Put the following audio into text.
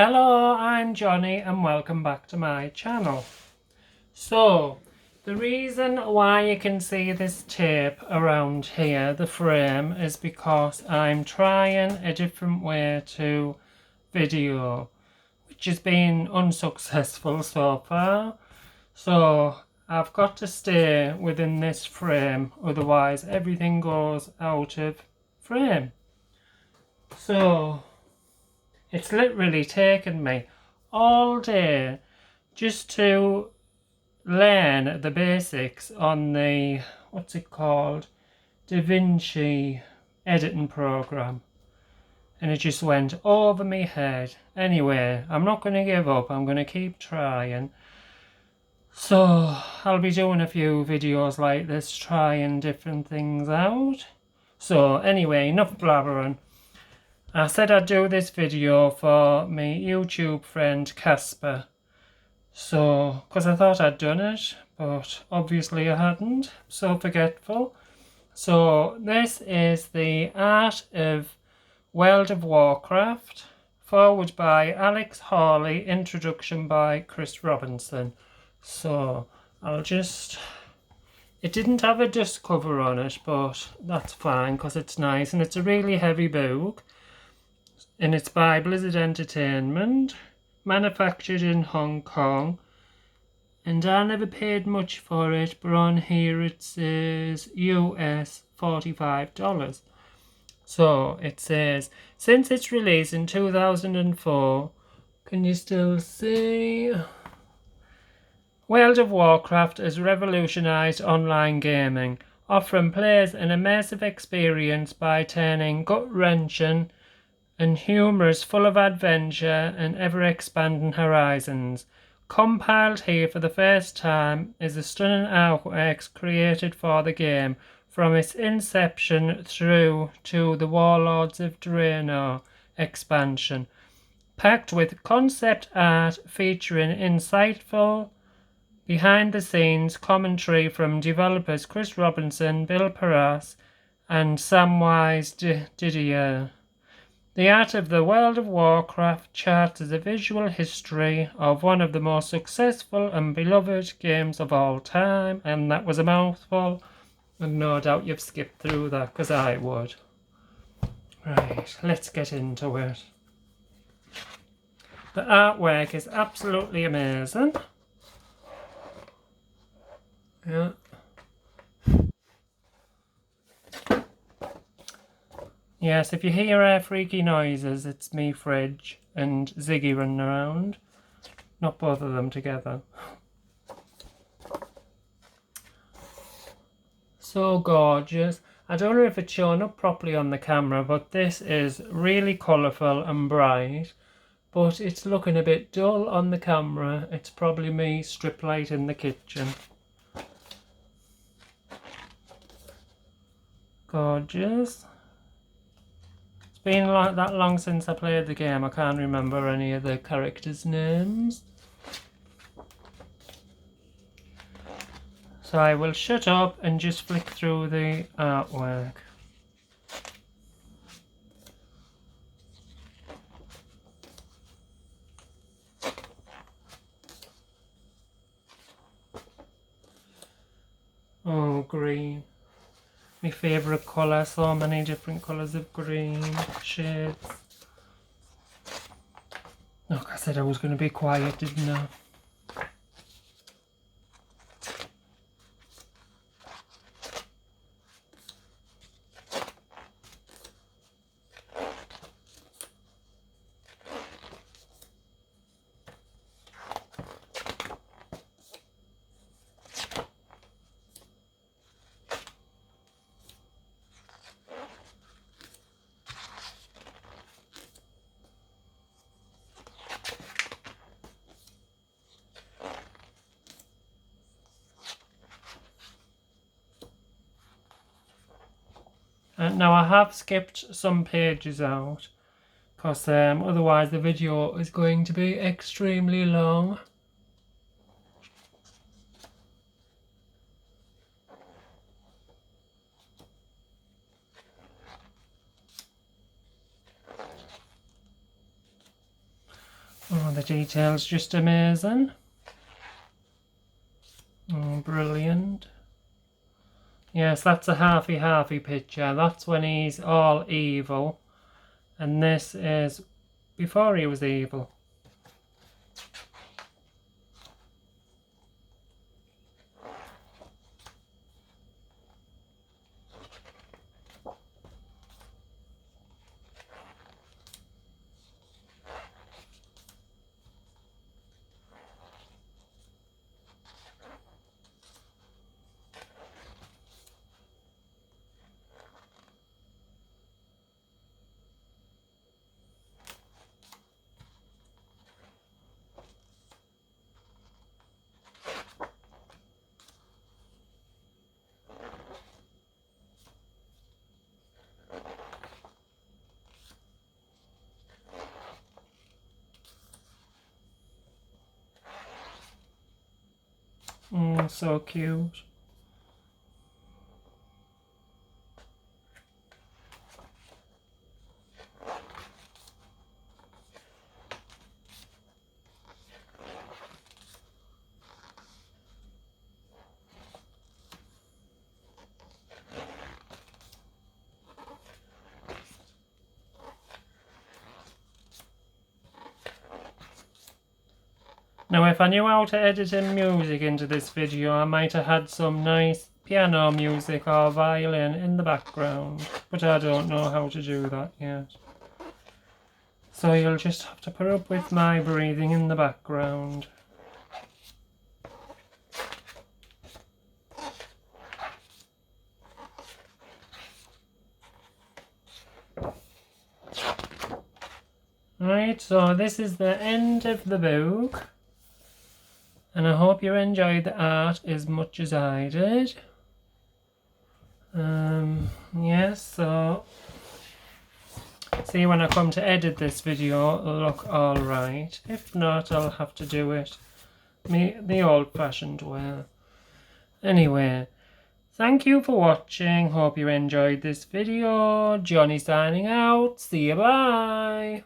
Hello, I'm Johnny and welcome back to my channel. So, the reason why you can see this tape around here, the frame, is because I'm trying a different way to video, which has been unsuccessful so far. So, I've got to stay within this frame, otherwise everything goes out of frame. So, it's literally taken me all day just to learn the basics on the, what's it called, DaVinci editing program. And it just went over my head. Anyway, I'm not going to give up. I'm going to keep trying. So, I'll be doing a few videos like this, trying different things out. So, anyway, enough blabbering. I said I'd do this video for my YouTube friend Casper. So, because I thought I'd done it, but obviously I hadn't. So forgetful. So, this is the Art of World of Warcraft, forward by Alex Hawley, introduction by Chris Robinson. So, I'll just... It didn't have a dust cover on it, but that's fine because it's nice and it's a really heavy book. And it's by Blizzard Entertainment, manufactured in Hong Kong. And I never paid much for it, but on here it says US $45. So it says, since its release in 2004, can you still see? World of Warcraft has revolutionized online gaming, offering players an immersive experience by turning gut-wrenching and humorous, full of adventure and ever-expanding horizons. Compiled here for the first time is the stunning artworks created for the game, from its inception through to the Warlords of Draenor expansion, packed with concept art featuring insightful behind-the-scenes commentary from developers Chris Robinson, Bill Perras, and Samwise Didier. The Art of the World of Warcraft charts as a visual history of one of the most successful and beloved games of all time, and that was a mouthful, and no doubt you've skipped through that, because I would. Right, let's get into it. The artwork is absolutely amazing. Yeah. Yes, if you hear freaky noises, it's me, Fridge, and Ziggy running around. Not both of them together. So gorgeous. I don't know if it's showing up properly on the camera, but this is really colourful and bright. But it's looking a bit dull on the camera. It's probably me strip light in the kitchen. Gorgeous. It's been like that long since I played the game, I can't remember any of the characters' names. So I will shut up and just flick through the artwork. Oh, green. My favourite colour, so many different colours of green shades. Look, I said I was going to be quiet, didn't I? Now I have skipped some pages out because otherwise the video is going to be extremely long. Oh, the detail's just amazing. Oh, brilliant. Yes, that's a halfy picture. That's when he's all evil. And this is before he was evil. So cute. Now if I knew how to edit in music into this video, I might have had some nice piano music or violin in the background, but I don't know how to do that yet. So you'll just have to put up with my breathing in the background. Right, so this is the end of the book. And I hope you enjoyed the art as much as I did. Yes, so see, when I come to edit this video, it'll look alright. If not, I'll have to do it the old-fashioned way. Anyway, thank you for watching. Hope you enjoyed this video. Johnny signing out. See you, bye.